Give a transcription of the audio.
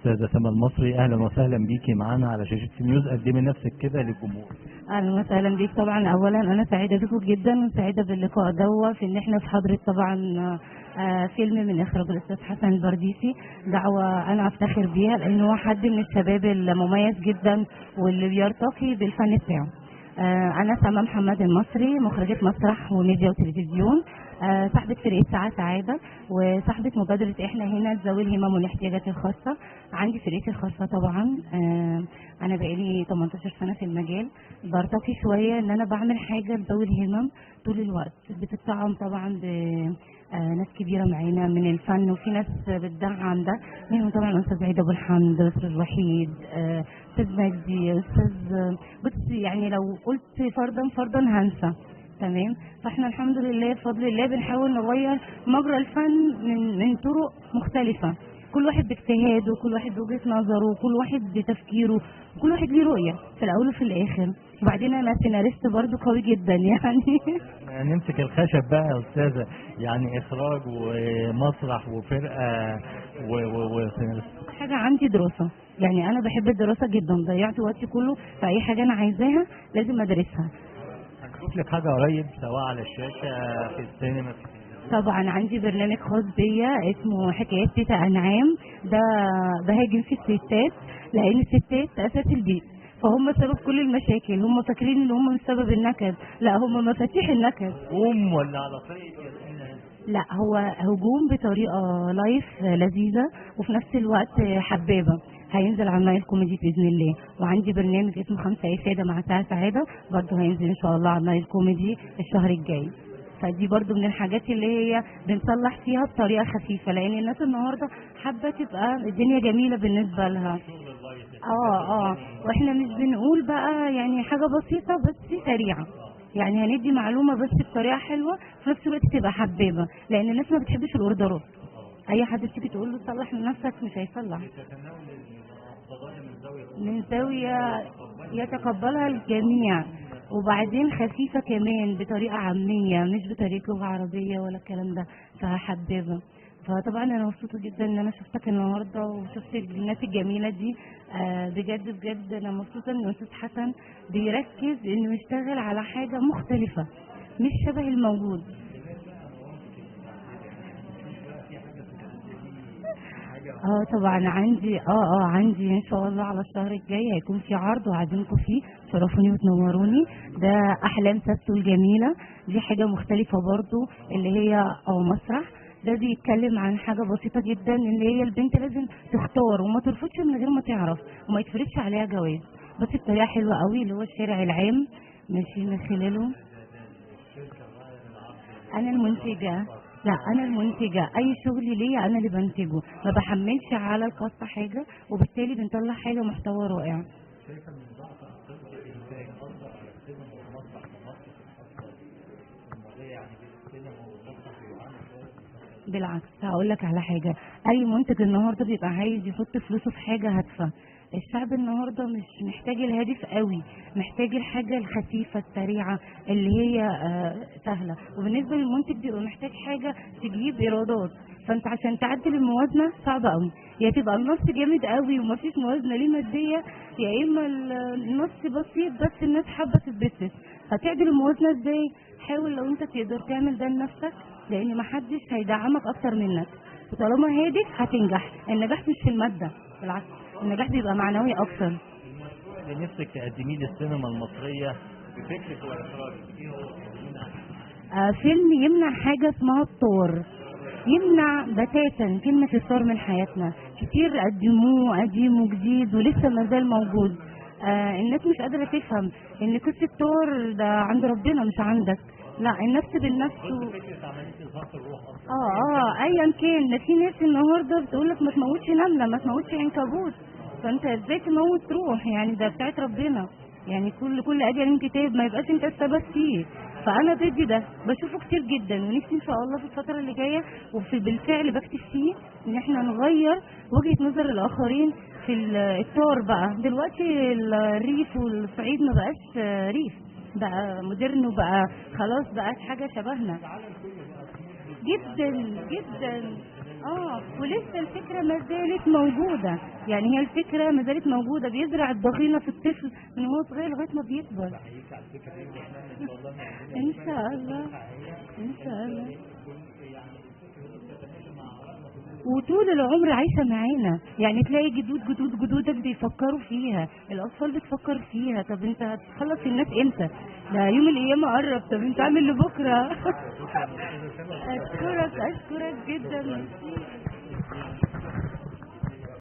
استاذه سما المصري، اهلا وسهلا بيكي معانا على شاشه سي نيوز. قدمي نفسك كده للجمهور. اهلا وسهلا بيك. طبعا اولا انا سعيده بيكم جدا وسعيده باللقاء دوا في ان احنا في حضره طبعا فيلم من اخراج الاستاذ حسن البرديسي. دعوه انا افتخر بيها لان هو حد من الشباب المميز جدا واللي بيرتقي بالفن بتاعه. انا سما محمد المصري، مخرجه مسرح وميديا وتلفزيون، صاحبه فرقه سعاده وصاحبه مبادره احنا هنا ذوي الهمم والاحتياجات الخاصه. عندي فرقتي الخاصه طبعا. انا بقالي 18 سنه في المجال، برتقي شويه ان انا بعمل حاجه لذوي الهمم طول الوقت، بتدعم طبعا ناس كبيره معانا من الفن، وفي ناس بتدعم ده منهم طبعا الاستاذ عيد ابو الحمد، الاستاذ وحيد، استاذ مجدي، استاذ بص يعني لو قلت فردا هنسى. تمام. فاحنا الحمد لله بفضل الله بنحاول نغير مجرى الفن من طرق مختلفه، كل واحد باجتهاده، كل واحد بوجهه نظره، كل واحد بتفكيره، كل واحد ليه رؤيه في الاول وفي الاخر. وبعدين انا سيناريست برضو قوي جدا يعني. نمسك الخشب بقى يا استاذه، يعني اخراج ومسرح وفرقه وسيناريست. حاجه عندي دراسه، يعني انا بحب الدراسه جدا، ضيعت وقتي كله في اي حاجه انا عايزاها لازم ادرسها. هنشوف لك حاجه قريب سواء على الشاشه في السينما. طبعا عندي برنامج خاص بيا اسمه حكايات تيتا انعام، ده بهاجم فيه الستات لان الستات اساس البيت، فهم سبب كل المشاكل، هم فاكرين ان هم سبب النكد، لا هم مفاتيح النكد. ولا على طريقه لا هو هجوم بطريقه لايف لذيذه وفي نفس الوقت حبابه. هينزل على النايل كوميدي باذن الله، وعندي برنامج اسمه 5 افاده مع سعاده برضه هينزل ان شاء الله على النايل كوميدي الشهر الجاي. فدي برضو من الحاجات اللي هي بنصلح فيها بطريقه خفيفه، لان الناس النهارده حابه تبقى الدنيا جميله بالنسبه لها. واحنا مش بنقول بقى يعني حاجه بسيطه بس سريعه، يعني هندي معلومه بس بطريقه حلوه في نفس الوقت تبقى حبابه، لان الناس ما بتحبش الاوردرات. اي حد تيجي تقول له صلح من نفسك مش هيصلح. من زاويه يتقبلها الجميع، وبعدين خفيفه كمان بطريقه عاميه مش بطريقه لغه عربيه ولا الكلام ده، فحبابه. فطبعا انا مبسوطه جدا ان انا شفتك النهارده وشفت الناس الجميله دي. بجد بجد انا مبسوطه ان الاستاذ حسن بيركز انه يشتغل على حاجه مختلفه مش شبه الموجود. طبعا عندي ان شاء الله على الشهر الجاي هيكون في عرض وعازمكم فيه، شرفوني وتنوروني. ده احلام سبت الجميله، دي حاجه مختلفه برضو اللي هي مسرح. ده بيتكلم عن حاجه بسيطه جدا، اللي هي البنت لازم تختار وما ترفضش من غير ما تعرف وما يتفرضش عليها جواز، بس بطريقه حلوه قوي اللي هو الشارع العام ماشي من خلاله. انا المنتجه، لا انا المنتجه، اي شغل ليا انا اللي بنتجه، ما بحملش على القصه حاجه، وبالتالي بنطلع حاجه محتوى رائع. بالعكس هقول لك على حاجه، اي منتج النهارده بيبقى عايز يحط فلوسه في حاجه هادفه. الشعب النهارده مش محتاج الهادف قوي، محتاج الحاجه الخفيفه السريعه اللي هي سهله. وبالنسبه للمنتج بيبقى محتاج حاجه تجيب ايرادات، فانت عشان تعدل الموازنه صعبه قوي، يا تبقى النص جامد قوي ومفيش موازنه ليه ماديه، يا اما النص بسيط بس الناس حابه تتبسط. هتعدل الموازنه ازاي؟ حاول لو انت تقدر تعمل ده لنفسك، لان محدش هيدعمك اكتر منك، وطالما هادف هتنجح. النجاح مش في الماده، بالعكس النجاح بيبقى معنوي اكتر. اللي نفسك تقدميه للسينما المصريه بفكره واخراج فيلم يمنع حاجه اسمها الطور، يمنع بتاتا كلمه الطور من حياتنا. كتير قدموه قديم وجديد ولسه ما زال موجود. الناس مش قادره تفهم ان قصه الطور ده عند ربنا مش عندك، لا النفس بالنفس ايا كان. في ناس النهارده بتقول لك ما تموتش نمله، ما تموتش عنكبوت، فانت ازاي تموت روح؟ يعني ده بتاعت ربنا، يعني كل اجل كتاب ما يبقاش انت السبب فيه. فانا ضد ده، بشوفه كتير جدا، ونفسي ان شاء الله في الفتره اللي جايه وفي بالفعل بكتب فيه ان احنا نغير وجهه نظر الاخرين في الطار. بقى دلوقتي الريف والصعيد ما بقاش ريف، بقى مودرن وبقى خلاص بقت حاجه شبهنا جدا جدا. ولسه الفكره ما زالت موجوده، يعني هي الفكره ما زالت موجوده، بيزرع الضغينه في الطفل من هو صغير لغايه ما بيكبر. ان شاء الله، ان شاء الله. وطول العمر عايشة معانا، يعني تلاقي جدودك بيفكروا فيها، الأطفال بتفكر فيها. طب أنت هتخلص الناس إمتى؟ ده يوم القيامة قرب، طب أنت عامل لبكرة. أشكرك جدا.